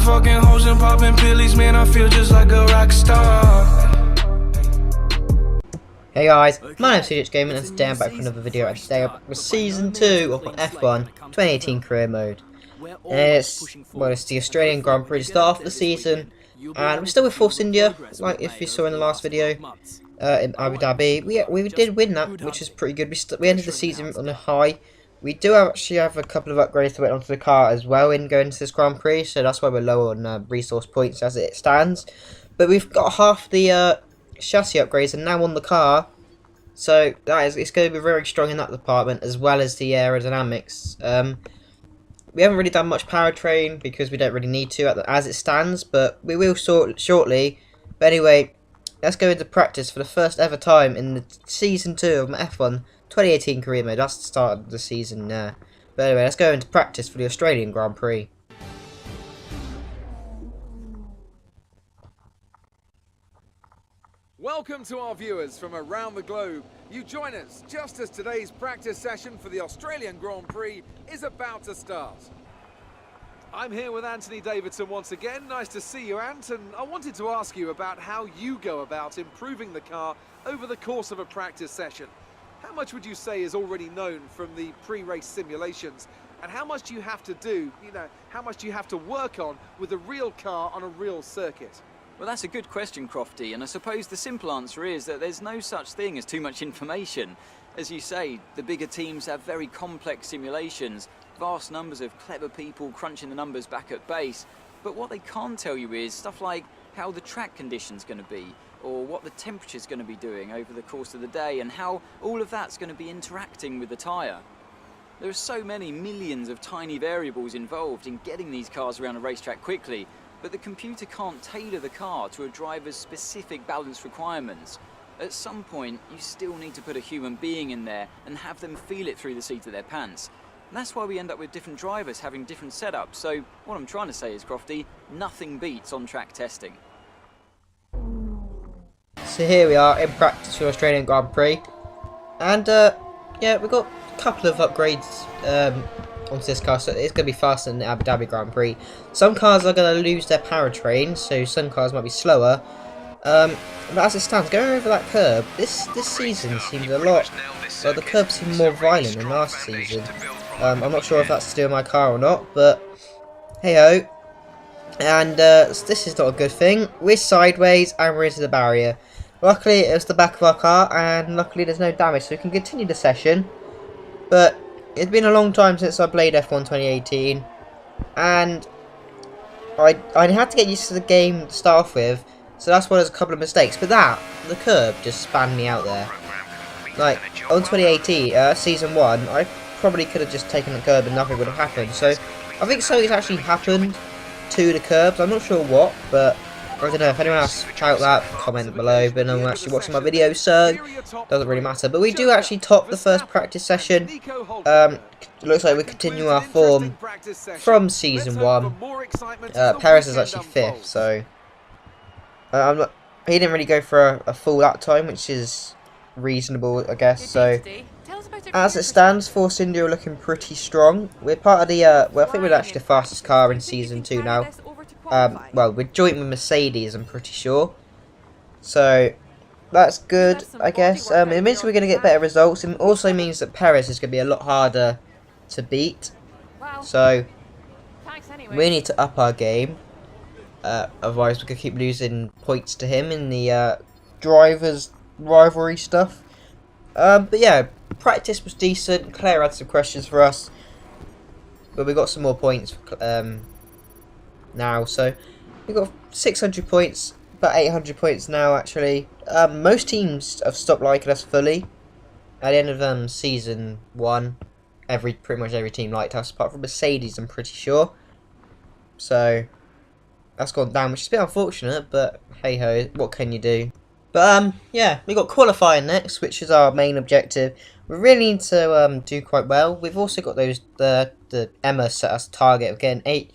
Popping fucking hoes and popping pillies, man, I feel just like a rock star. Hey guys, my name's CJ Gaming and today I'm back for another video, and today I'm back with Season 2 of my F1 2018 career mode. And it's the Australian Grand Prix start of the season, and we're still with Force India, like if you saw in the last video, in Abu Dhabi. We did win that, which is pretty good. We ended the season on a high. We do actually have a couple of upgrades to it onto the car as well in going to this Grand Prix, so that's why we're low on resource points as it stands. But we've got half the chassis upgrades and now on the car, so it's going to be very strong in that department as well as the aerodynamics. We haven't really done much powertrain because we don't really need to as it stands, but we will shortly. But anyway, let's go into practice for the first ever time in the Season 2 of my F1 2018 career mode. That's the start of the season there. But anyway, let's go into practice for the Australian Grand Prix. Welcome to our viewers from around the globe. You join us just as today's practice session for the Australian Grand Prix is about to start. I'm here with Anthony Davidson once again. Nice to see you, Ant, and I wanted to ask you about how you go about improving the car over the course of a practice session. How much would you say is already known from the pre-race simulations, and how much do you have to do, how much do you have to work on with a real car on a real circuit? Well, that's a good question, Crofty, and I suppose the simple answer is that there's no such thing as too much information. As you say, the bigger teams have very complex simulations, vast numbers of clever people crunching the numbers back at base, but what they can't tell you is stuff like how the track condition's going to be, or what the temperature's going to be doing over the course of the day, and how all of that's going to be interacting with the tyre. There are so many millions of tiny variables involved in getting these cars around a racetrack quickly, but the computer can't tailor the car to a driver's specific balance requirements. At some point, you still need to put a human being in there and have them feel it through the seat of their pants. And that's why we end up with different drivers having different setups. So what I'm trying to say is, Crofty, nothing beats on-track testing. So here we are in practice for the Australian Grand Prix, and yeah, we've got a couple of upgrades onto this car, so it's going to be faster than the Abu Dhabi Grand Prix. Some cars are going to lose their powertrain, so some cars might be slower. But as it stands, going over that curb, this season seems a lot. Well, the curb seemed more violent than last season. I'm not sure if that's to do with my car or not, but hey ho. And this is not a good thing. We're sideways and we're into the barrier. Luckily, it was the back of our car, and luckily there's no damage, so we can continue the session. But it's been a long time since I played F1 2018, and I had to get used to the game to start off with, so that's why there's a couple of mistakes. But the curb just spanned me out there. Like, on 2018, Season 1, I probably could have just taken the curb and nothing would have happened. So, I think something's actually happened to the curbs. I'm not sure what, but I don't know. If anyone else shout that, comment below. But no one actually watching my videos, so doesn't really matter. But we do actually top the first practice session. It looks like we continue our form from Season 1. Perez is actually 5th, so he didn't really go for a full that time, which is reasonable, I guess. So as it stands, Force India are looking pretty strong. We're part of the well, I think we're actually the fastest car in Season 2 now. Well, we're joint with Mercedes, I'm pretty sure. So that's good, I guess. It means we're going to get better results. It also means that Perez is going to be a lot harder to beat. So we need to up our game. Otherwise, we could keep losing points to him in the drivers' rivalry stuff. But yeah, practice was decent. Claire had some questions for us, but we got some more points now. So we got 600 points, about 800 points now actually. Most teams have stopped liking us fully. At the end of Season 1, pretty much every team liked us, apart from Mercedes, I'm pretty sure. So that's gone down, which is a bit unfortunate, but hey ho, what can you do? But yeah, we got qualifying next, which is our main objective. We really need to do quite well. We've also got the Emma set us a target of getting 8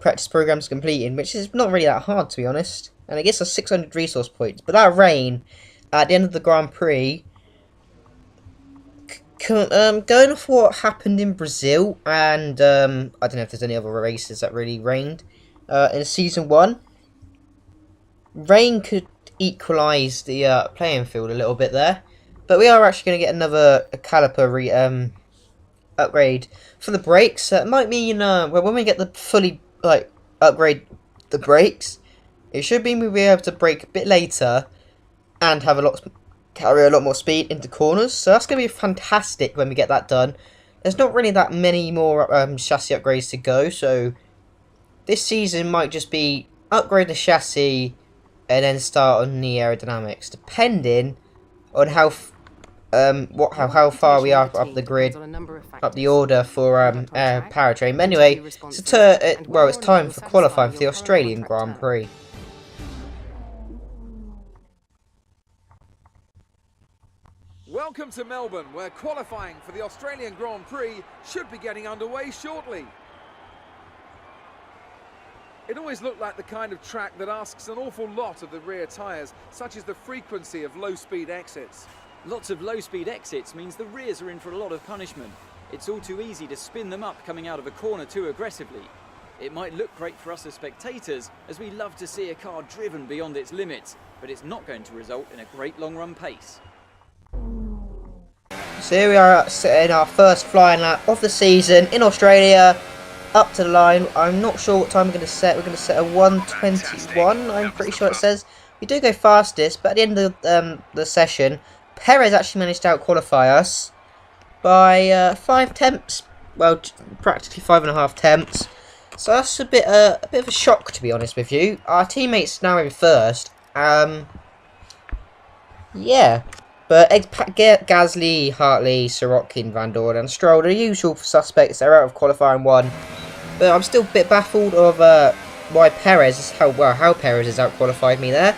practice programs completed, which is not really that hard, to be honest. And it gets us 600 resource points. But that rain at the end of the Grand Prix, going off what happened in Brazil, and I don't know if there's any other races that really rained. in Season 1. Rain could equalise the playing field a little bit there. But we are actually going to get another caliper upgrade for the brakes. It might mean well, when we get the fully upgrade the brakes, it should mean we'll be able to brake a bit later and have carry a lot more speed into corners. So that's going to be fantastic when we get that done. There's not really that many more chassis upgrades to go, so this season might just be upgrade the chassis and then start on the aerodynamics, depending on how far we are up the grid, up the order for powertrain. But anyway, it's time for qualifying for the Australian Grand Prix. Welcome to Melbourne, where qualifying for the Australian Grand Prix should be getting underway shortly. It always looked like the kind of track that asks an awful lot of the rear tyres, such as the frequency of low-speed exits. Lots of low-speed exits means the rears are in for a lot of punishment. It's all too easy to spin them up coming out of a corner too aggressively. It might look great for us as spectators, as we love to see a car driven beyond its limits, but it's not going to result in a great long-run pace. So here we are setting our first flying lap of the season in Australia. Up to the line. I'm not sure what time we're going to set. We're going to set a 1:21. I'm pretty sure it says. We do go fastest, but at the end of the session, Perez actually managed to out-qualify us by 5 tenths. Well, practically 5.5 tenths. So that's a bit of a shock, to be honest with you. Our teammates now in first. Yeah. But Gasly, Hartley, Sirotkin, Van Dorn and Stroll, the usual suspects, they're out of qualifying 1. But I'm still a bit baffled of why Perez, how Perez has out-qualified me there.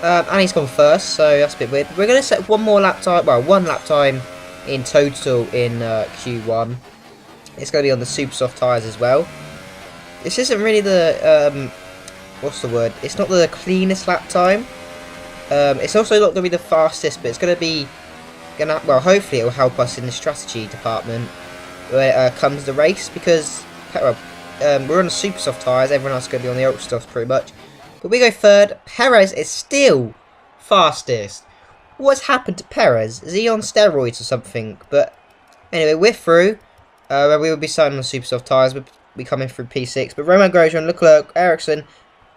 And he's gone first, so that's a bit weird. We're going to set one lap time in total in Q1. It's going to be on the super soft tyres as well. This isn't really the, what's the word? It's not the cleanest lap time. It's also not going to be the fastest, but it's going to be, well, hopefully it will help us in the strategy department when it comes to the race, because we're on the super soft tyres, everyone else is going to be on the ultra softs pretty much. But we go third. Perez is still fastest. What's happened to Perez? Is he on steroids or something? But anyway, we're through. We will be starting on the super soft tyres, we'll be coming through P6. But Romain Grosjean, Leclerc, Ericsson,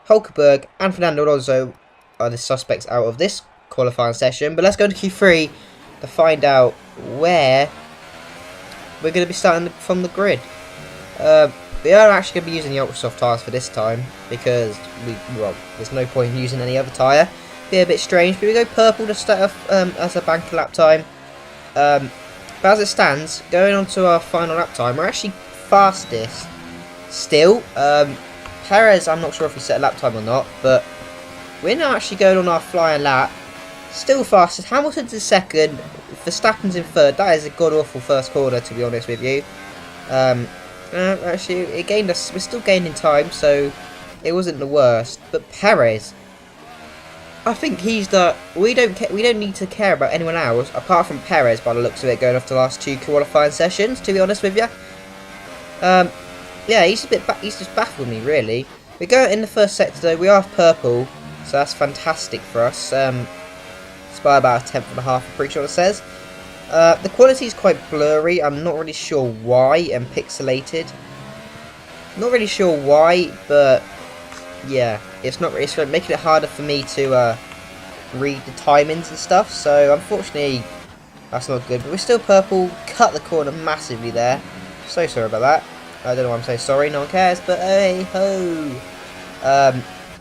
Hulkenberg and Fernando Alonso are the suspects out of this qualifying session. But let's go to Q3 to find out where we're going to be starting from the grid. We are actually going to be using the ultra soft tyres for this time, because there's no point in using any other tyre. Be a bit strange, but we go purple to start off as a banker lap time. But as it stands, going on to our final lap time, we're actually fastest still. Perez, I'm not sure if we set a lap time or not, but we're now actually going on our flying lap. Still fastest. Hamilton's in second. Verstappen's in third. That is a god-awful first corner, to be honest with you. Actually, it gained us. We're still gaining time, so it wasn't the worst. But Perez, I think he's the. We don't need to care about anyone else apart from Perez, by the looks of it, going off the last 2 qualifying sessions. To be honest with you, yeah, he's just baffled me really. We go in the first sector though. We are purple, so that's fantastic for us. It's by about 1/10.5. I'm pretty sure it says. The quality is quite blurry. I'm not really sure why, and pixelated. Not really sure why, but yeah, it's making it harder for me to read the timings and stuff. So unfortunately, that's not good. But we're still purple. Cut the corner massively there. So sorry about that. I don't know why I'm so sorry. No one cares. But hey ho.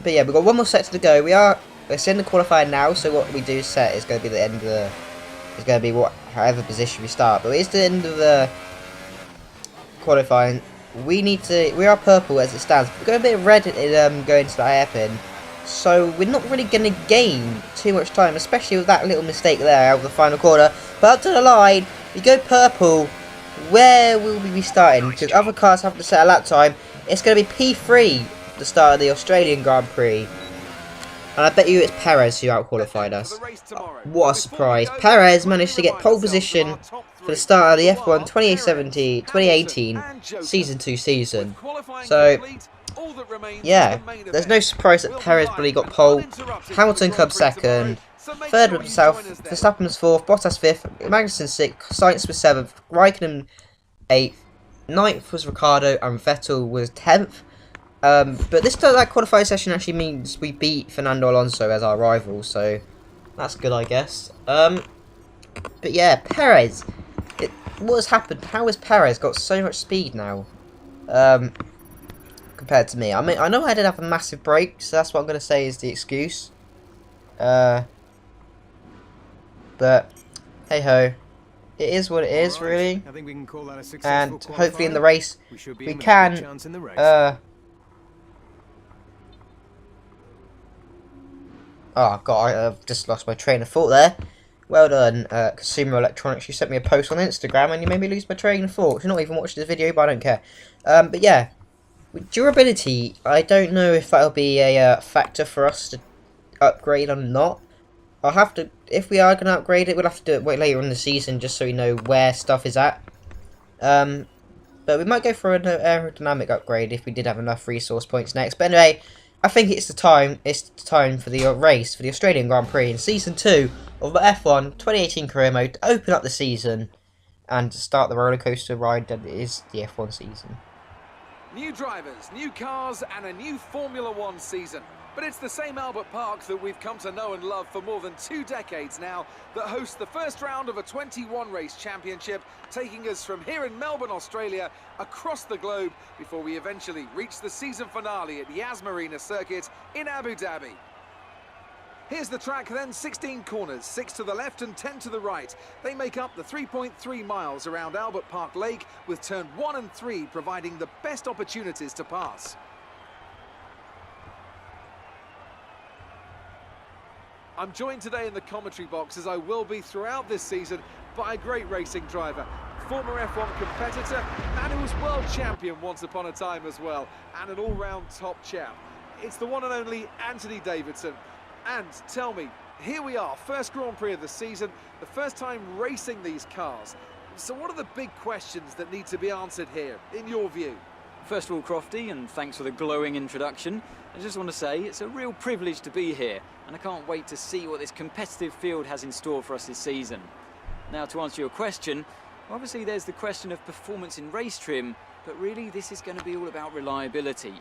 But yeah, we've got one more sector to go. We're in the qualifier now. So what we do set is going to be the end of the. It's going to be however position we start, but it's the end of the qualifying. We are purple as it stands. We've got a bit of red going to that hairpin, so we're not really going to gain too much time, especially with that little mistake there out of the final corner. But up to the line, we go purple. Where will we be starting? Because other cars have to set a lap time. It's going to be P3 at the start of the Australian Grand Prix. And I bet you it's Perez who out-qualified us. What a surprise. Perez managed to get pole position for the start of the F1 2018 Season 2 season. So, All that remains yeah, is the main there's event. no surprise that We'll be Perez live really got and pole, uninterrupted Hamilton for the comes Grand Prix tomorrow, second, so make third sure with you himself, join us then. Verstappen was 4th, Bottas 5th, Magnussen 6th, Sainz was 7th, Raikkonen 8th, 9th was Ricardo, and Vettel was 10th. But this that qualifying session actually means we beat Fernando Alonso as our rival, so that's good, I guess. But yeah, Perez. What has happened? How has Perez got so much speed now? Compared to me. I mean, I know I did have a massive break, so that's what I'm going to say is the excuse. But, hey ho. It is what it is, really. I think we can call that a successful And hopefully in the qualifying. race, We should be we in with a can, good chance in the race. Oh god, I've just lost my train of thought there. Well done, Consumer Electronics. You sent me a post on Instagram and you made me lose my train of thought. You're not even watching this video, but I don't care. But yeah, with durability, I don't know if that'll be a factor for us to upgrade or not. I'll have to, if we are going to upgrade it, we'll have to do it way later in the season just so we know where stuff is at. But we might go for an aerodynamic upgrade if we did have enough resource points next. But anyway, I think it's the time for the race for the Australian Grand Prix in Season 2 of the F1 2018 career mode to open up the season and to start the rollercoaster ride that is the F1 season. New drivers, new cars, and a new Formula One season. But it's the same Albert Park that we've come to know and love for more than 2 decades now that hosts the first round of a 21 race championship, taking us from here in Melbourne, Australia, across the globe before we eventually reach the season finale at Yas Marina Circuit in Abu Dhabi. Here's the track then, 16 corners, 6 to the left and 10 to the right. They make up the 3.3 miles around Albert Park Lake, with turn 1 and 3 providing the best opportunities to pass. I'm joined today in the commentary box, as I will be throughout this season, by a great racing driver, former F1 competitor, and who was world champion once upon a time as well, and an all-round top chap. It's the one and only Anthony Davidson. And tell me, here we are, first Grand Prix of the season, the first time racing these cars. So what are the big questions that need to be answered here, in your view? First of all, Crofty, and thanks for the glowing introduction. I just want to say it's a real privilege to be here, and I can't wait to see what this competitive field has in store for us this season. Now, to answer your question, obviously there's the question of performance in race trim, but really this is going to be all about reliability.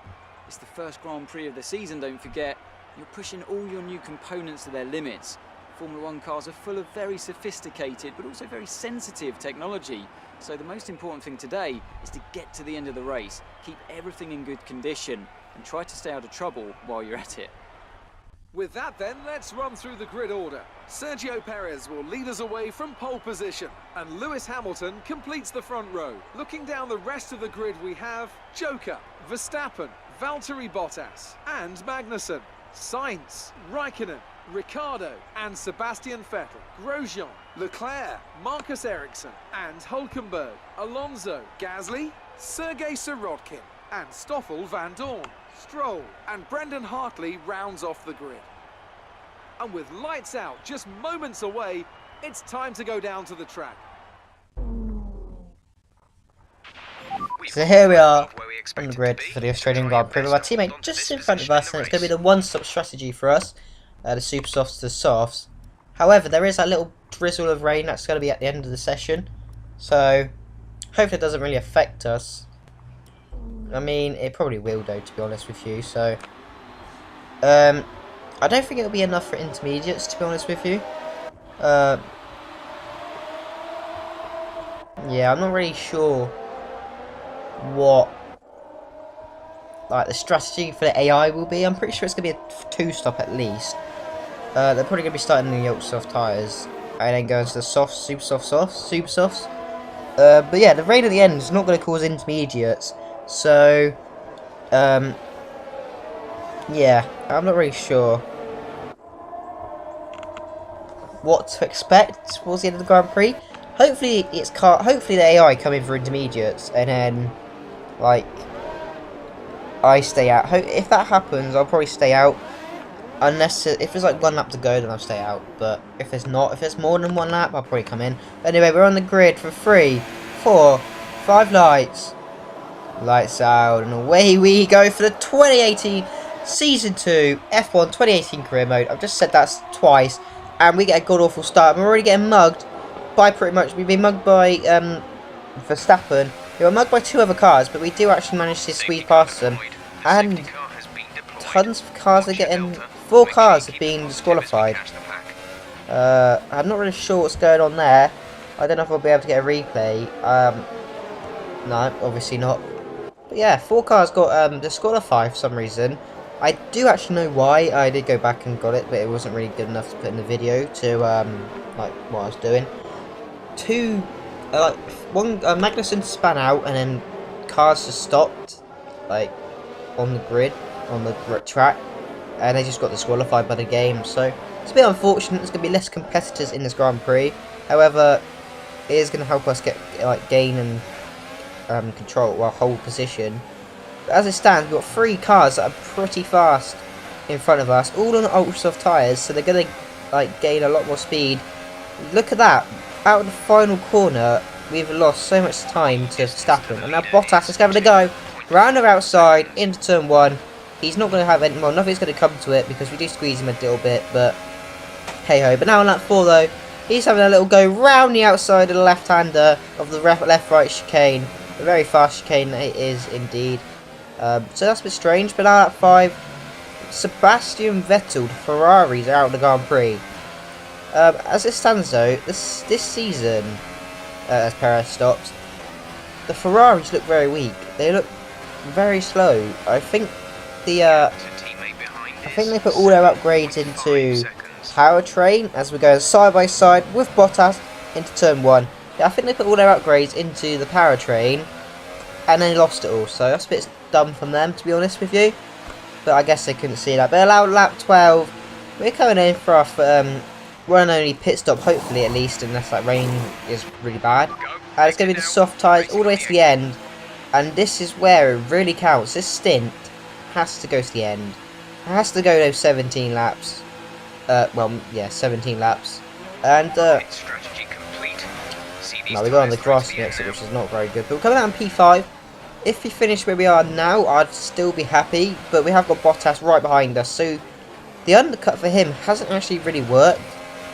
It's the first Grand Prix of the season, don't forget. You're pushing all your new components to their limits. Formula One cars are full of very sophisticated but also very sensitive technology. So the most important thing today is to get to the end of the race, keep everything in good condition and try to stay out of trouble while you're at it. With that then, let's run through the grid order. Sergio Perez will lead us away from pole position, and Lewis Hamilton completes the front row. Looking down the rest of the grid, we have Joker, Verstappen, Valtteri Bottas and Magnussen, Sainz, Raikkonen, Ricardo and Sebastian Vettel, Grosjean, Leclerc, Marcus Ericsson and Hulkenberg, Alonso, Gasly, Sergei Sirotkin and Stoffel van Dorn. Stroll and Brendan Hartley rounds off the grid. And with lights out just moments away, it's time to go down to the track. So here we are on the grid for the Australian Grand Prix with our teammate just in front of us, and it's going to be the one-stop strategy for us, the super softs to the softs. However, there is that little drizzle of rain that's going to be at the end of the session, so hopefully it doesn't really affect us. I mean, it probably will though, to be honest with you, so I don't think it'll be enough for intermediates, to be honest with you. Yeah, I'm not really sure what the strategy for the AI will be. I'm pretty sure it's going to be a 2-stop at least. They're probably going to be starting in the ultra soft tyres and then going to the soft, super softs. But yeah, the rain at the end is not going to cause intermediates. So, yeah, I'm not really sure what to expect towards the end of the Grand Prix. Hopefully, hopefully the AI come in for intermediates, and then I stay out. If that happens, I'll probably stay out. Unless if there's like 1 lap to go, then I'll stay out. But if there's not, if there's more than 1 lap, I'll probably come in. But anyway, we're on the grid for 3, 4, 5 lights. Lights out, and away we go for the 2018 Season 2 F1 2018 career mode. I've just said that twice, and we get a god-awful start. We're already getting mugged by pretty much, we've been mugged by Verstappen. We were mugged by 2 other cars, but we do actually manage to squeeze past them. And tons of cars are getting, 4 cars have been disqualified. I'm not really sure what's going on there. I don't know if I'll be able to get a replay. No, obviously not. But yeah, 4 cars got disqualified for some reason. I do actually know why. I did go back and got it, but it wasn't really good enough to put in the video to like what I was doing. 2, one Magnussen span out, and then cars just stopped, like on the grid, on the track, and they just got disqualified by the game. So it's a bit unfortunate. There's going to be less competitors in this Grand Prix. However, it is going to help us get gain and control our hold position. But as it stands, we've got 3 cars that are pretty fast in front of us, all on ultra soft tyres, so they're going to gain a lot more speed. Look at that! Out of the final corner, we've lost so much time to Verstappen, and now Bottas is having to go round the outside into turn 1. He's not going to have any, well, nothing's going to come to it because we do squeeze him a little bit, but hey ho. But now on lap 4 though, he's having a little go round the outside of the left-hander of the left-right chicane. A very fast chicane that it is indeed. So that's a bit strange. But now at 5, Sebastian Vettel, the Ferraris are out of the Grand Prix. As it stands though, this season, as Perez stops, the Ferraris look very weak. They look very slow. I think they put all their upgrades into powertrain as we're going side by side with Bottas into turn 1. Yeah, I think they put all their upgrades into the powertrain and then lost it all. So that's a bit dumb from them, to be honest with you. But I guess they couldn't see that. But allowed lap 12, we're coming in for our one and only pit stop, hopefully at least, unless that rain is really bad. It's going to be the soft tyres all the way to the end. And this is where it really counts. This stint has to go to the end. It has to go those 17 laps. Well, yeah, 17 laps. And, now we go on the grassy exit, which is not very good. But we're coming out on P5. If we finish where we are now, I'd still be happy. But we have got Bottas right behind us. So the undercut for him hasn't actually really worked.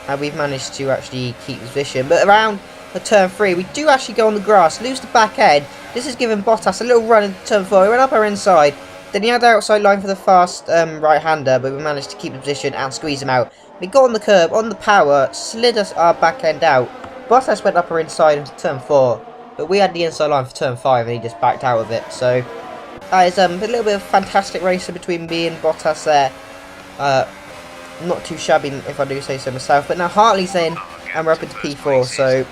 And we've managed to actually keep the position. But around the turn 3, we do actually go on the grass, lose the back end. This has given Bottas a little run in turn 4. We went up our inside. Then he had the outside line for the fast right-hander, but we managed to keep the position and squeeze him out. We got on the curb, on the power, slid us our back end out. Bottas went up our inside into turn 4, but we had the inside line for turn 5 and he just backed out of it. So that is a little bit of fantastic racing between me and Bottas there. Not too shabby if I do say so myself. But now Hartley's in and we're up into P4, so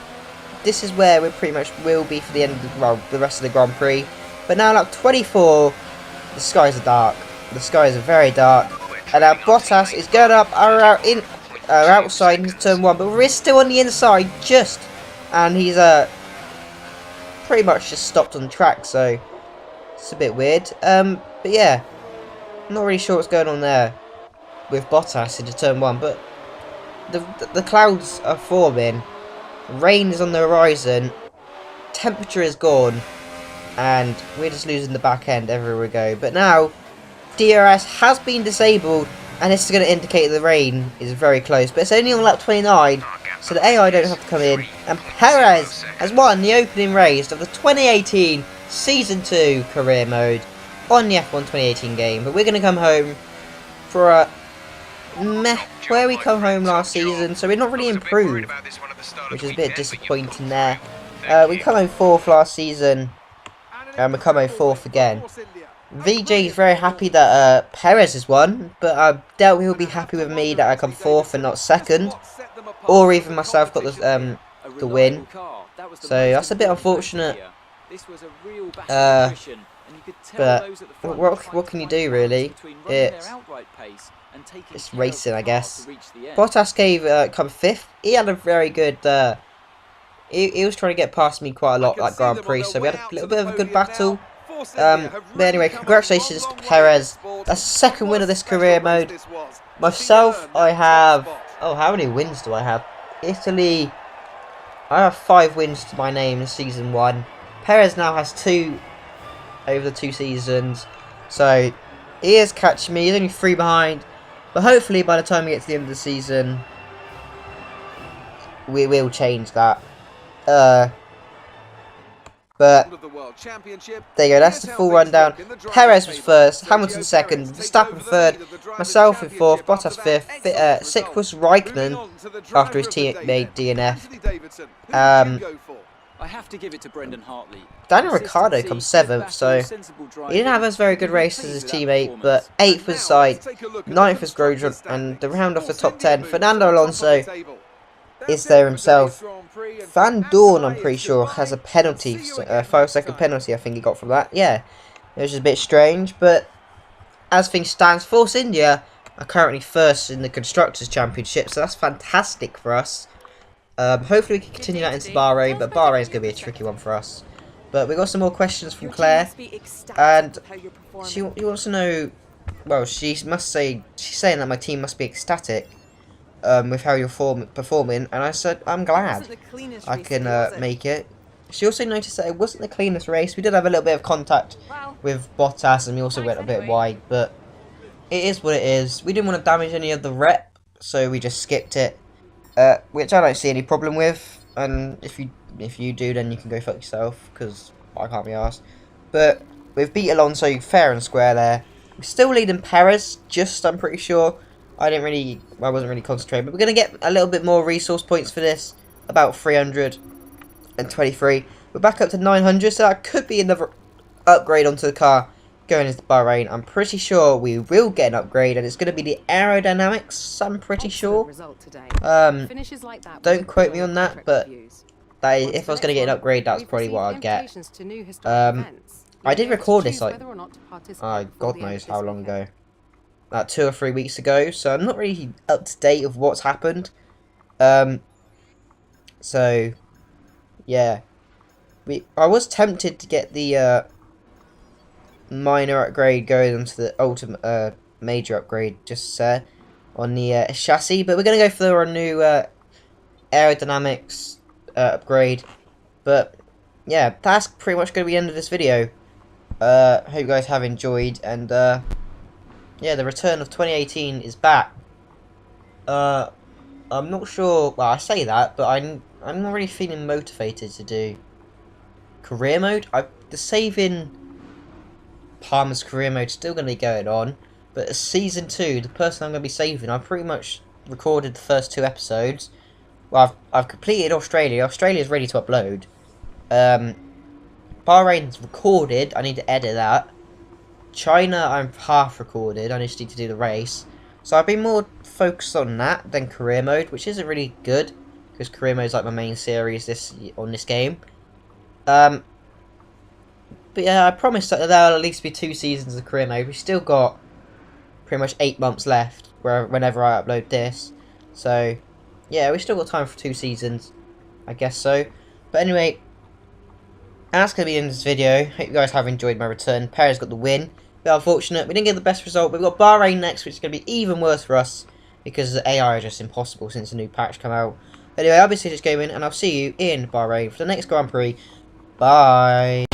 this is where we pretty much will be for the end of the rest of the Grand Prix. But now lap 24, the skies are dark. The skies are very dark. And now Bottas is going up outside into turn 1, but we're still on the inside just. And he's pretty much just stopped on the track, so it's a bit weird. But yeah, not really sure what's going on there with Bottas into turn 1, but the clouds are forming. Rain is on the horizon. Temperature is gone. And we're just losing the back end everywhere we go. But now, DRS has been disabled. And this is going to indicate the rain is very close. But it's only on lap 29. So the AI don't have to come in. And Perez has won the opening race of the 2018 Season 2 career mode on the F1 2018 game. But we're going to come home for a where we come home last season. So we're not really improved, which is a bit disappointing there. We come home 4th last season. And we come home 4th again. VJ is very happy that Perez has won, but I doubt he'll be happy with me that I come 4th and not 2nd, or even myself got the win. So that's a bit unfortunate. But what can you do really? It's racing, I guess. Bottas gave come 5th. He had a very good. He was trying to get past me quite a lot like Grand Prix, so we had a little bit of a good battle. But anyway, congratulations to Perez. That's the 2nd win of this career mode. Myself, I have... Oh, how many wins do I have? Italy... I have 5 wins to my name in Season 1. Perez now has 2. over the 2 seasons. So he is catching me. He's only 3 behind. But hopefully by the time we get to the end of the season, we will change that. But there you go, that's the full rundown. Perez was first, Hamilton second, Verstappen third, myself in fourth, Bottas fifth, sixth was Raikkonen after his teammate DNF. I have to give it to Brendan Hartley. Daniel Ricciardo comes 7th, so he didn't have as very good race as his teammate, but 8th was Sainz, 9th was Grosjean, and to round off the top 10, Fernando Alonso is there himself. Van Dorn, I'm pretty sure, has a penalty, a 5-second penalty I think he got from that. Yeah, it was just a bit strange, but as things stand, Force India are currently first in the Constructors' Championship, so that's fantastic for us. Hopefully we can continue that into Bahrain, but Bahrain's going to be a tricky one for us. But we got some more questions from Claire, and she wants to know, well, she's saying that my team must be ecstatic with how you're performing, and I said I'm glad I can make it. She also noticed that it wasn't the cleanest race. We did have a little bit of contact with Bottas, and we also went a bit wide, but it is what it is. We didn't want to damage any of the rep, so we just skipped it. Which I don't see any problem with, and if you do, then you can go fuck yourself, because I can't be arsed. But we've beat Alonso fair and square there. We're still leading Perez, I'm pretty sure. I wasn't really concentrating, but we're going to get a little bit more resource points for this, about 323. We're back up to 900, so that could be another upgrade onto the car going into Bahrain. I'm pretty sure we will get an upgrade, and it's going to be the aerodynamics, I'm pretty sure. Don't quote me on that, but if I was going to get an upgrade, that's probably what I'd get. I did record this like, God knows how long ago. Like 2 or 3 weeks ago, so I'm not really up to date of what's happened. So, yeah. I was tempted to get the minor upgrade going into the ultimate major upgrade just on the chassis, but we're going to go for our new aerodynamics upgrade. But yeah, that's pretty much going to be the end of this video. Hope you guys have enjoyed, and yeah, the return of 2018 is back. I'm not sure, well, I say that, but I'm not really feeling motivated to do career mode. The saving Palmer's career mode is still going to be going on, but season 2, the person I'm going to be saving, I've pretty much recorded the first 2 episodes. Well, I've completed Australia. Australia's ready to upload. Bahrain's recorded. I need to edit that. China, I'm half recorded. I just need to do the race. So I've been more focused on that than career mode, which isn't really good, because career mode is like my main series on this game. But yeah, I promise that there'll at least be 2 seasons of career mode. We've still got pretty much 8 months left whenever I upload this. So yeah, we've still got time for 2 seasons. I guess so. But anyway, that's going to be the end of this video. Hope you guys have enjoyed my return. Perez got the win. Bit unfortunate. We didn't get the best result. But we've got Bahrain next, which is going to be even worse for us, because the AI are just impossible since the new patch came out. Anyway, I'll be Citrus Gaming, and I'll see you in Bahrain for the next Grand Prix. Bye.